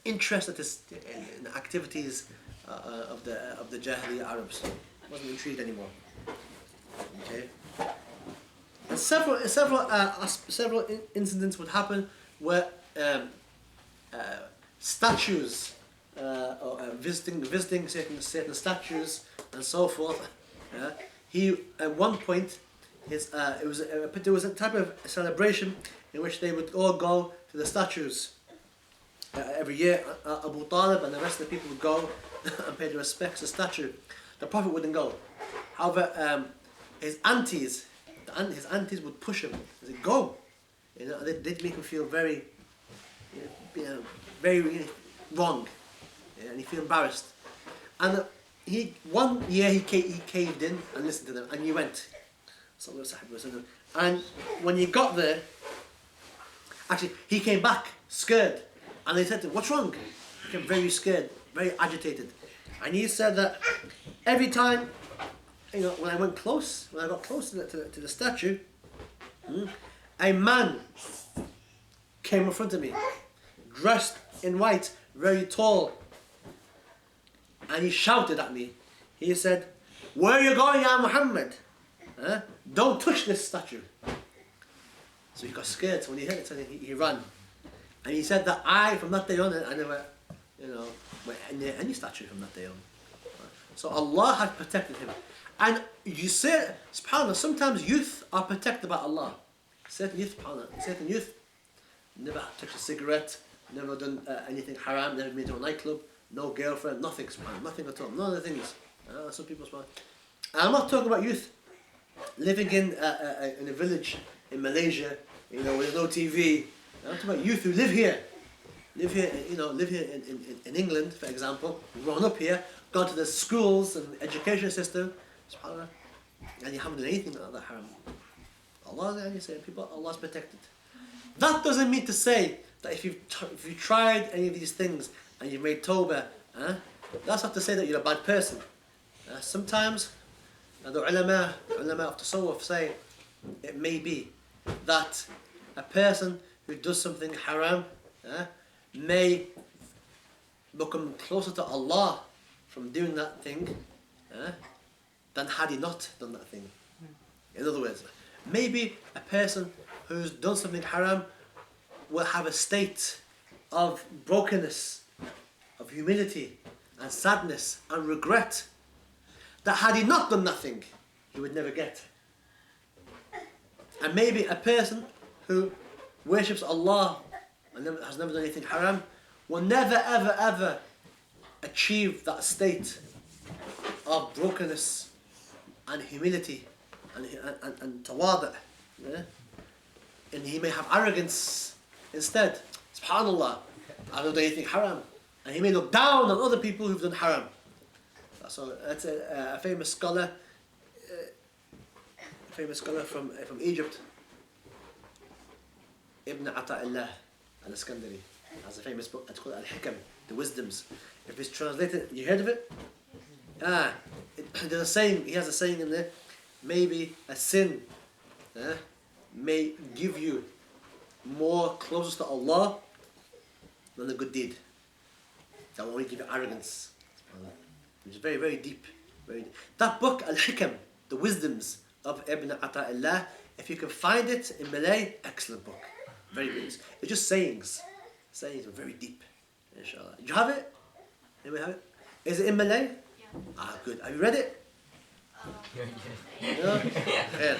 interested in the activities of the Jahiliyyah Arabs. Wasn't intrigued anymore. Okay. And several incidents would happen where statues, or visiting certain statues and so forth. He at one point, there was a type of celebration in which they would all go to the statues every year. Abu Talib and the rest of the people would go and pay their respects to the statue. The Prophet wouldn't go. However, his aunties would push him. They said, "Go." They'd make him feel very, very wrong, and he feel embarrassed. And one year he caved in and listened to them, and he went. And when he got there, actually he came back scared, and they said to him, "What's wrong?" He became very scared, very agitated, and he said that every time, when I got close to the statue, a man came in front of me, dressed in white, very tall, and he shouted at me. He said, "Where are you going, Ya Muhammad? Don't touch this statue." So he got scared. So when he heard it, so he ran. And he said that from that day on, I never, went near any statue from that day on. So Allah had protected him. And you say, subhanAllah, sometimes youth are protected by Allah. Certain youth, subhanAllah, certain youth never touched a cigarette, never done anything haram, never been to a nightclub, no girlfriend, nothing, subhanAllah, nothing at all, none of the things. Some people, subhanAllah. And I'm not talking about youth living in a village in Malaysia, with no TV. I'm talking about youth who live here, live here in England, for example, grown up here, gone to the schools and education system, subhanAllah, and you haven't done anything like that haram. Allah's protected. That doesn't mean to say that if you've tried any of these things and you've made tawbah, that's not to say that you're a bad person. Sometimes the ulama of tasawwuf say it may be that a person who does something haram may become closer to Allah from doing that thing than had he not done that thing. In other words, maybe a person who's done something haram will have a state of brokenness, of humility and sadness and regret that had he not done that thing, he would never get. And maybe a person who worships Allah and has never done anything haram will never ever ever achieve that state of brokenness and humility and tawada. And he may have arrogance instead. SubhanAllah, I don't do anything haram. And he may look down on other people who've done haram. So that's a famous scholar from Egypt, Ibn Ata'illah al-Iskandari, has a famous book. It's called Al-Hikam, the Wisdoms. If it's translated, you heard of it? There's a saying. He has a saying in there. Maybe a sin may give you more closer to Allah than a good deed. That will only give you arrogance. Which is very, very deep. Very deep. That book, Al-Hikam, the Wisdoms of Ibn Ata'illah, if you can find it in Malay, excellent book. Very good. It's just sayings. Sayings are very deep. Inshallah. Do you have it? Anybody have it? Is it in Malay? Yeah. Good. Have you read it? No? Yeah.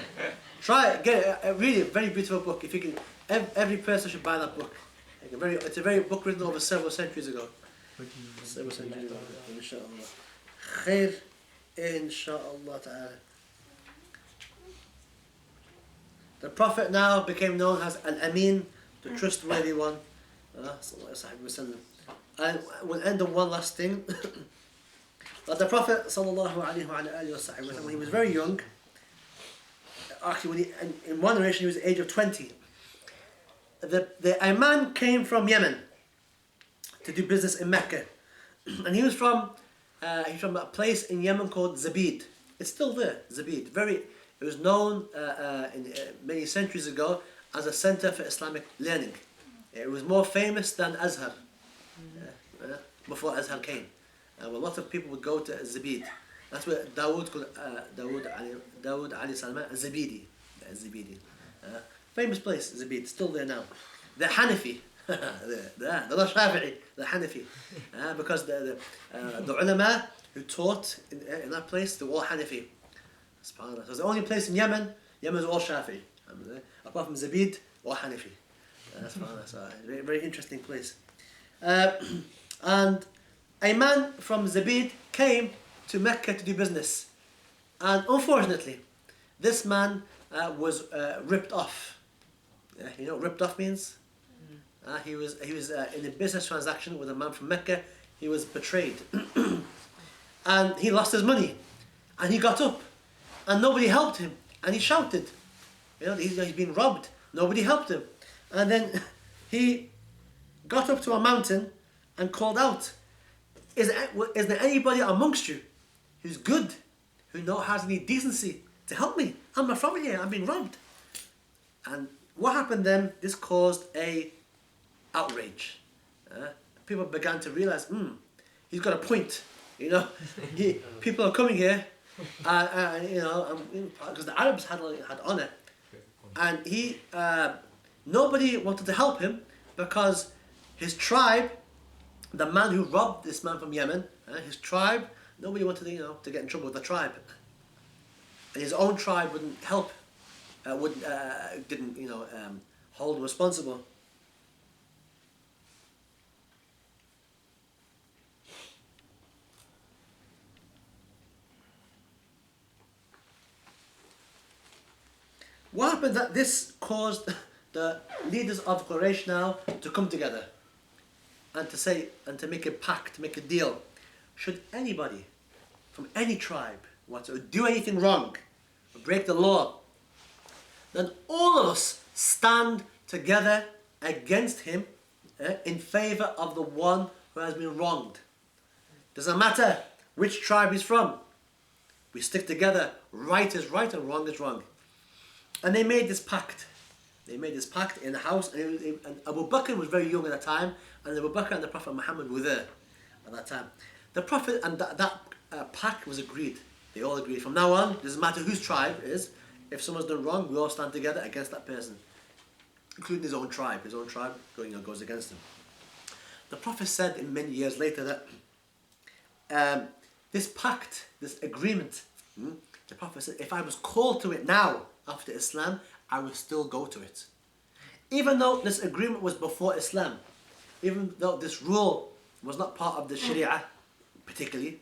Try it. Get it. Read it. Very beautiful book. If you can, every person should buy that book. It's a very book written over several centuries ago. Several centuries ago. Inshallah. Khair. Inshallah ta'ala. The Prophet now became known as Al-Amin, the trustworthy one. And we'll end on one last thing. But the Prophet when he was very young, actually in one narration he was the age of 20, a man came from Yemen to do business in Mecca. And he's from a place in Yemen called Zabid. It's still there, Zabid. It was known many centuries ago as a center for Islamic learning. It was more famous than Azhar before Azhar came. A lot of people would go to Zabid. That's where Dawood Ali Salman Zabidi. Famous place, Zabid, still there now. The Hanafi. They're not Shafi'i, the Hanafi. Because the ulama who taught in that place, they were all Hanafi. SubhanAllah. So it's the only place in Yemen is all Shafi'i. Apart from Zabid, all Hanafi. SubhanAllah. So very, very interesting place. And a man from Zabid came to Mecca to do business. And unfortunately, this man was ripped off. You know what ripped off means? He was in a business transaction with a man from Mecca. He was betrayed. And he lost his money. And he got up. And nobody helped him. And he shouted. He's been robbed. Nobody helped him. And then he got up to a mountain and called out, Is there anybody amongst you who's good, who has any decency to help me? I'm not from here. I'm being robbed. And what happened then? This caused a outrage. People began to realize, he's got a point. People are coming here, because the Arabs had honor, and nobody wanted to help him because his tribe, the man who robbed this man from Yemen, his tribe Nobody wanted to get in trouble with the tribe. And his own tribe wouldn't help, didn't hold him responsible. What happened that this caused the leaders of Quraysh now to come together and to make a pact, make a deal. Should anybody from any tribe want to do anything wrong, or break the law, then all of us stand together against him in favour of the one who has been wronged. Doesn't matter which tribe he's from. We stick together. Right is right and wrong is wrong. And they made this pact. They made this pact in the house, and Abu Bakr was very young at the time, and Abu Bakr and the Prophet Muhammad were there at that time. The Prophet and that pact was agreed. They all agreed. From now on, doesn't matter whose tribe it is, if someone's done wrong, we all stand together against that person, including his own tribe. His own tribe goes against him. The Prophet said in many years later that this pact, this agreement, the Prophet said, if I was called to it now, after Islam, I would still go to it. Even though this agreement was before Islam, even though this rule was not part of the Sharia, particularly,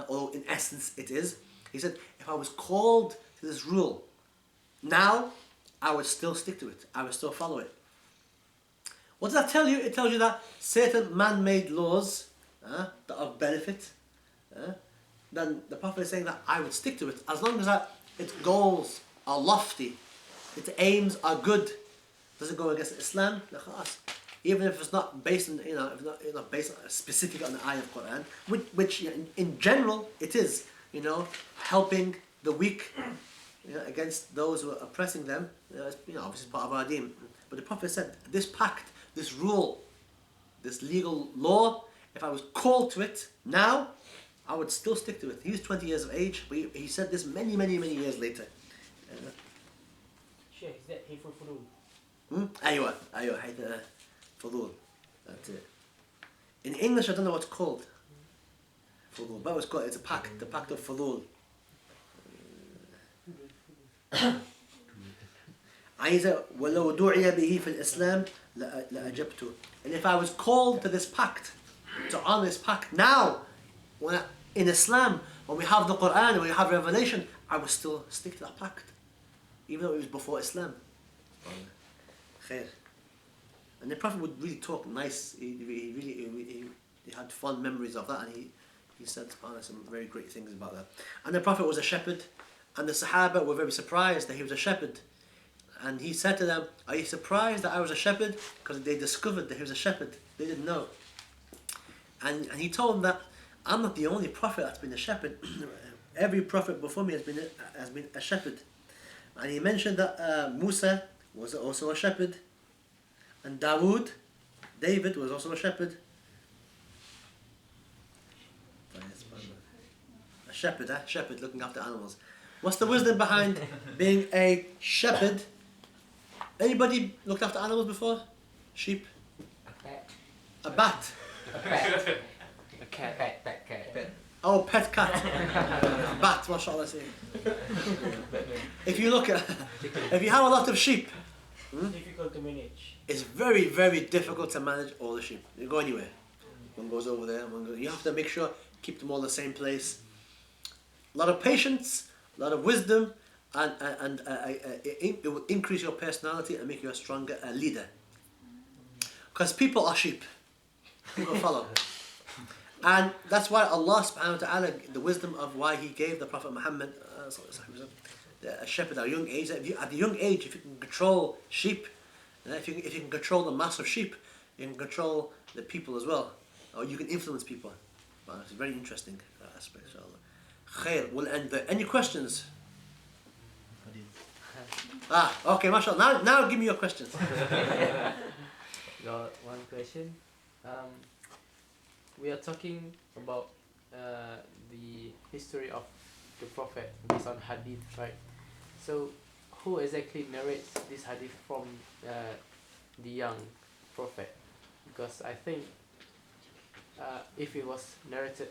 although in essence it is, he said, if I was called to this rule, now I would still stick to it. I would still follow it. What does that tell you? It tells you that certain man-made laws that are of benefit, then the Prophet is saying that I would stick to it as long as that its goals are lofty, its aims are good, doesn't go against Islam. Even if it's not based on, if it's not based on specific on the ayah of Quran, which in general it is, helping the weak, against those who are oppressing them. Obviously part of our deen. But the Prophet said, this pact, this rule, this legal law, if I was called to it now, I would still stick to it. He was 20 years of age, but he said this many years later. Sheikh, is that hateful fudul? أيوة هيدا فضول. That's it. In English, I don't know what it's called. Fudul, but it's a pact, the pact of fudul. عايزة ولو دُعِيَ بِهِ فِي الإسلام لأجبته. And if I was called to this pact, to honor this pact now, in Islam, when we have the Quran, when we have revelation, I would still stick to that pact, even though it was before Islam. Khair. And the Prophet would really talk nice. He had fond memories of that, and he said some very great things about that. And the Prophet was a shepherd, and the Sahaba were very surprised that he was a shepherd. And he said to them, are you surprised that I was a shepherd? Because they discovered that he was a shepherd. They didn't know. And he told them that I'm not the only prophet that's been a shepherd. Every prophet before me has been a shepherd. And he mentioned that Musa was also a shepherd. And David was also a shepherd. A shepherd, shepherd looking after animals. What's the wisdom behind being a shepherd? Anybody looked after animals before? Sheep? A bat? A cat. A cat. Pet cat. Oh, pet cat. Bat, mashallah. If you have a lot of sheep, Difficult to manage. it's very, very difficult to manage all the sheep. You go anywhere. One goes over there, you have to make sure, keep them all in the same place. A lot of patience, a lot of wisdom, and it will increase your personality and make you a stronger leader. Because people are sheep. People follow. And that's why Allah subhanahu wa ta'ala, the wisdom of why He gave the Prophet Muhammad a shepherd at a young age. At the young age, if you can control sheep, if you can control the mass of sheep, you can control the people as well. Or you can influence people. Well, it's a very interesting aspect, inshallah. Khair, we'll end there. Any questions? Okay, mashallah. Now give me your questions. Got one question. We are talking about the history of the Prophet based on hadith, right? So, who exactly narrates this hadith from the young Prophet? Because I think if it was narrated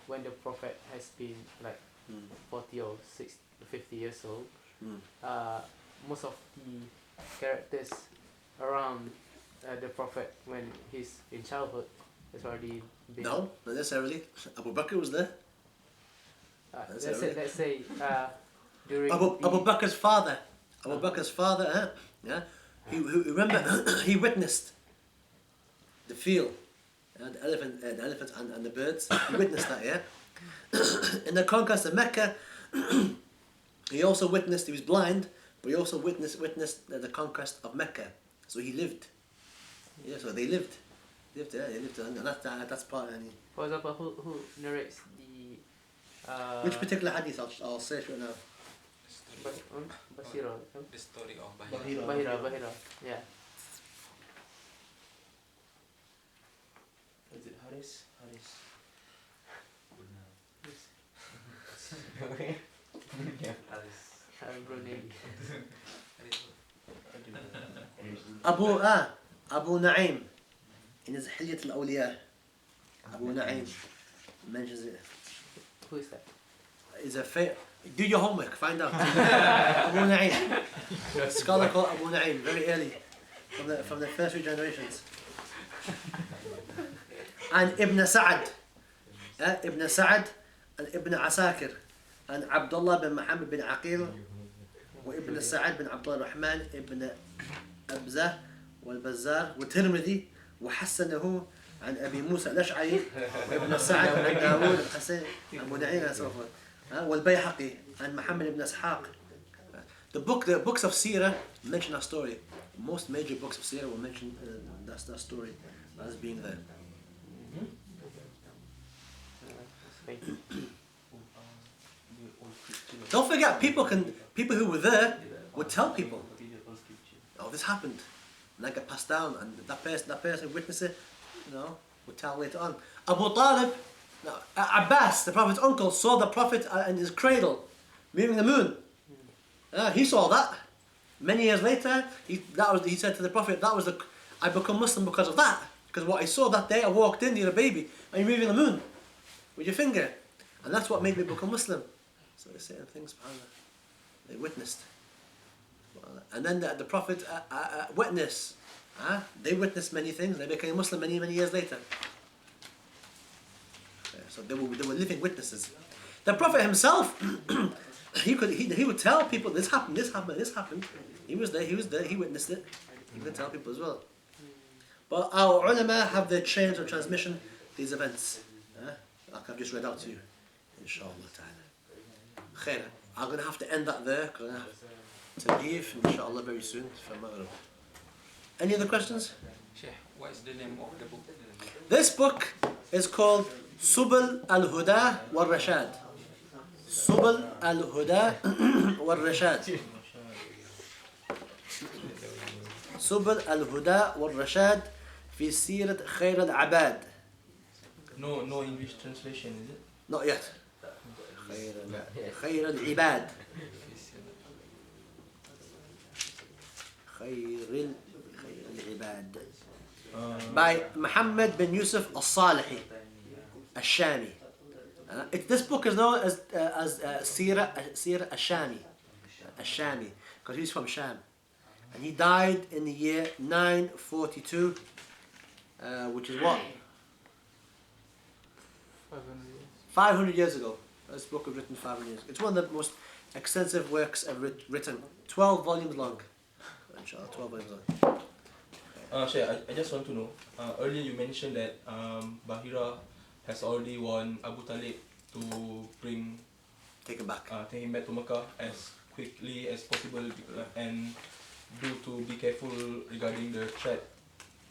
when the Prophet has been like 40 or 50 years old, most of the characters around the Prophet when he's in childhood has already been. No, not necessarily. Abu Bakr was there. Let's say during Abu Bakr's father. Abu Bakr's father, yeah. He remember he witnessed the field, the elephant and the birds. He witnessed that, yeah. In the conquest of Mecca, he also witnessed. He was blind, but he also witnessed the conquest of Mecca. So he lived. Yeah, so they lived. They lived, and that's part. For example, who narrates the? Which particular hadith? I'll say it right now. Basira. The story of Bahira. Bahira. Yeah. Is it Haris? Abu Na'im in his Hilyat al-Awliya. Abu Na'im mentions it. Who is that? Is a do your homework, find out. Abu Na'im, a scholar called Abu Na'im, very early, from the first few generations. And Ibn Sa'ad, Ibn Sa'ad and Ibn Asakir, and Abdullah bin Muhammad bin Aqil, وابن سعد بن عبد الرحمن ابن أبزة والبزار والترمذي وحسنه عن أبي موسى الأشعري وابن سعد عن داوود الحسين أبو نعيم والبيهقي عن محمد بن إسحاق. The books of Seera mention that story. Most major books of Seera will mention that story as being there. Don't forget, people who were there would tell people, oh, this happened, and that got passed down, and that person witnessed it, would tell later on. Abu Talib, Abbas, the Prophet's uncle, saw the Prophet in his cradle, moving the moon. He saw that. Many years later, he said to the Prophet, I become Muslim because of that, because what I saw that day, I walked in, you're a baby, and you're moving the moon with your finger, and that's what made me become Muslim. So they say things, they witnessed. And then the Prophet witnessed. They witnessed many things. They became Muslim many years later. So they were living witnesses. The Prophet himself, he would tell people, this happened. He was there, he witnessed it. He could tell people as well. But our ulama have their chains of transmission, these events. Like I've just read out to you. Inshallah ta'ala. Khair. I'm going to have to end that there because I have to leave, inshallah, very soon for Maghrib. Any other questions? Sheikh, what is the name of the book? This book is called Subul al-Huda wal-Rashad. Subul al-Huda wal-Rashad. Subul al-Huda wal-Rashad fi Sirat Khair al-Abad. No English translation, is it? Not yet. خير العباد خير العباد by Muhammad bin Yusuf al-Salihi al-Shami. This book is known as Seera al-Shami, because he's from Sham, and he died in the year 942, which is what? 500 years ago. This book was written 500 years ago. It's one of the most extensive works ever written. 12 volumes long. Inshallah, 12 volumes long. Sheikh, I just want to know. Earlier you mentioned that Bahira has already warned Abu Talib to take him back to Mecca as quickly as possible and to be careful regarding the threat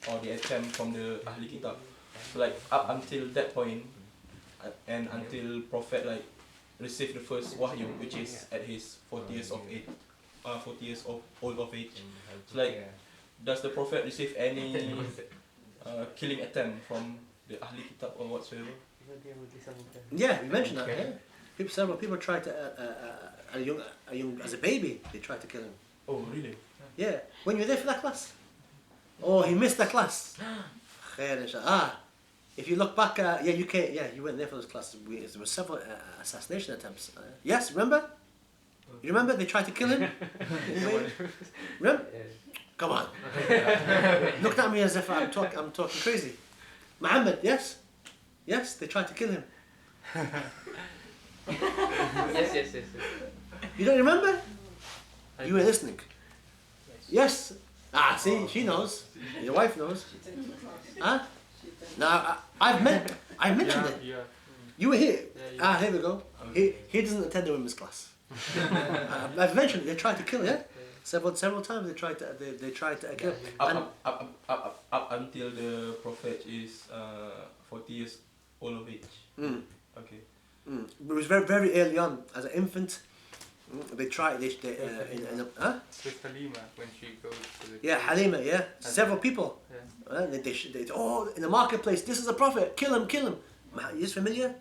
or the attempt from the Ahli Kitab. So up until that point, and until Prophet received the first wahyu, which is at his 40 years of old of age. So does the Prophet receive any killing attempt from the Ahli Kitab or whatsoever? Yeah, you mentioned that. Yeah. Several people tried to as a baby they tried to kill him. Oh really? Yeah. When you were there for that class? Oh, he missed that class. Khair inshallah. if you look back, you weren't there for those classes. There were several assassination attempts. Yes, remember? You remember they tried to kill him? Remember? Come on. Looked at me as if I'm talking crazy. Muhammad, yes? Yes, they tried to kill him. Yes. You don't remember? You were listening. Yes. Ah, see, she knows. Your wife knows. Huh? Now, I mentioned it. Yeah. You were here. Yeah, Here we go. He doesn't attend the women's class. I've mentioned it. They tried to kill him. Yeah? Several times they tried to kill him. Up until the Prophet is 40 years old of age. Okay. It was very, very early on, as an infant. They tried. With Halima when she goes to the. Yeah, Halima. Yeah, several people. Yeah. They in the marketplace. This is a prophet. Kill him. Is familiar?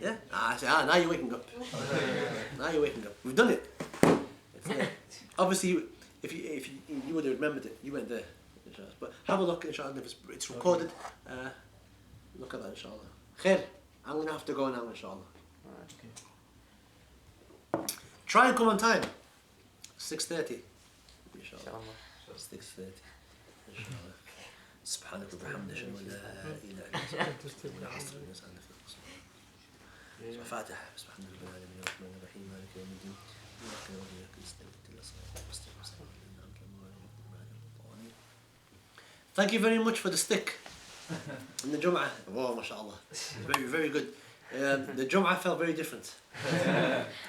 Yeah. I say, now you're waking up. Now you're waking up. We've done it. Obviously, if you would have remembered it, you went there. But have a look, inshallah. If it's recorded, look at that, inshallah. Khair. I'm gonna have to go now, inshallah. Try and come on time. 6:30. Inshallah. 6:30. Inshallah. سبحانك وبحمدك اشهد ان لا اله الا انت استغفرك واتوب اليك. الفاتحه. سبحان ربنا العالمين الرحمن الرحيم مالك يوم الدين. اياك نعبد واياك نستعين اهدنا الصراط المستقيم صراط الذين انعمت عليهم. Thank you very much for the stick. In the Jum'ah. Oh, mashallah. Very, very good. The Jum'ah felt very different.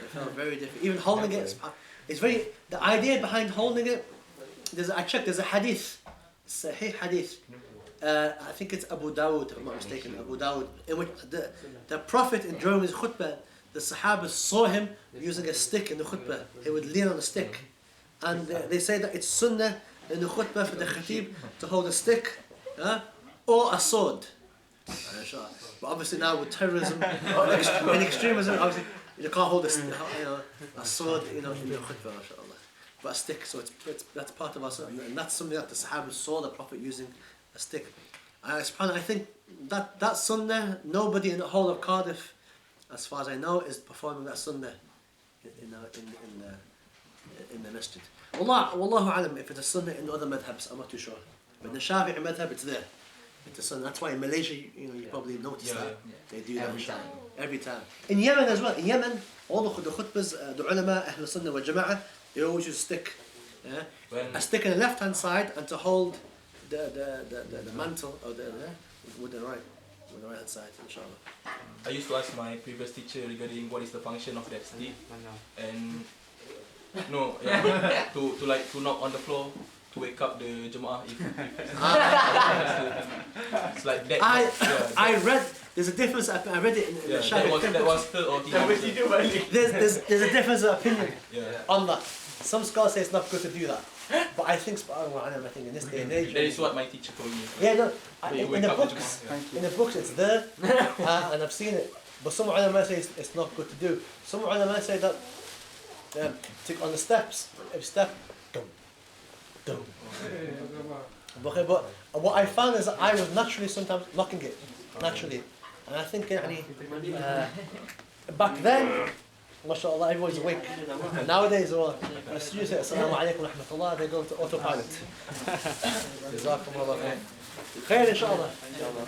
It felt very different. Even holding it, it's very. The idea behind holding it. I checked. There's a hadith, Sahih hadith. I think it's Abu Dawud, if I'm not mistaken. Abu Dawud, in which the Prophet, during his khutbah, the Sahaba saw him using a stick in the khutbah. He would lean on a stick, and they say that it's sunnah in the khutbah for the khatib to hold a stick, or a sword. But obviously now with terrorism and extremism, obviously you can't hold a sword, in the khutbah, mashallah. But a stick, so that's part of us, and that's something that the Sahaba saw the Prophet using a stick. I think that sunnah, nobody in the whole of Cardiff, as far as I know, is performing that sunnah in the masjid. Wallahu alam, if it's a sunnah in other madhabs, I'm not too sure. But in the Shafi'i madhab, it's there. It's a sunnah. That's why in Malaysia, you probably noticed that. They do that every time. In Yemen as well. In Yemen, all the khutbahs, the ulama, Ahl Sunnah wal Jama'ah, they always use a stick. A stick on the left hand side, and to hold the mantle or with the right hand side, inshallah. I used to ask my previous teacher regarding what is the function of that stick, and to knock on the floor to wake up the Jamaah. It's like that. I read. There's a difference. I read it in the Shafi'i. That was third or There's a difference of opinion on that. Some scholars say it's not good to do that, but I think in this day and age. That is what my teacher told me. Yeah, no. In the books it's there, and I've seen it. But some ulama say it's not good to do. Some ulama say that on the steps, every step, dum. But what I found is that I was naturally sometimes knocking it, and I think back then, mashallah, everyone's awake. And nowadays, as soon as you say assalamu alaikum wa rahmatullah, they go to autopilot. Jazakum Allah khair. Khair inshallah. Inshallah.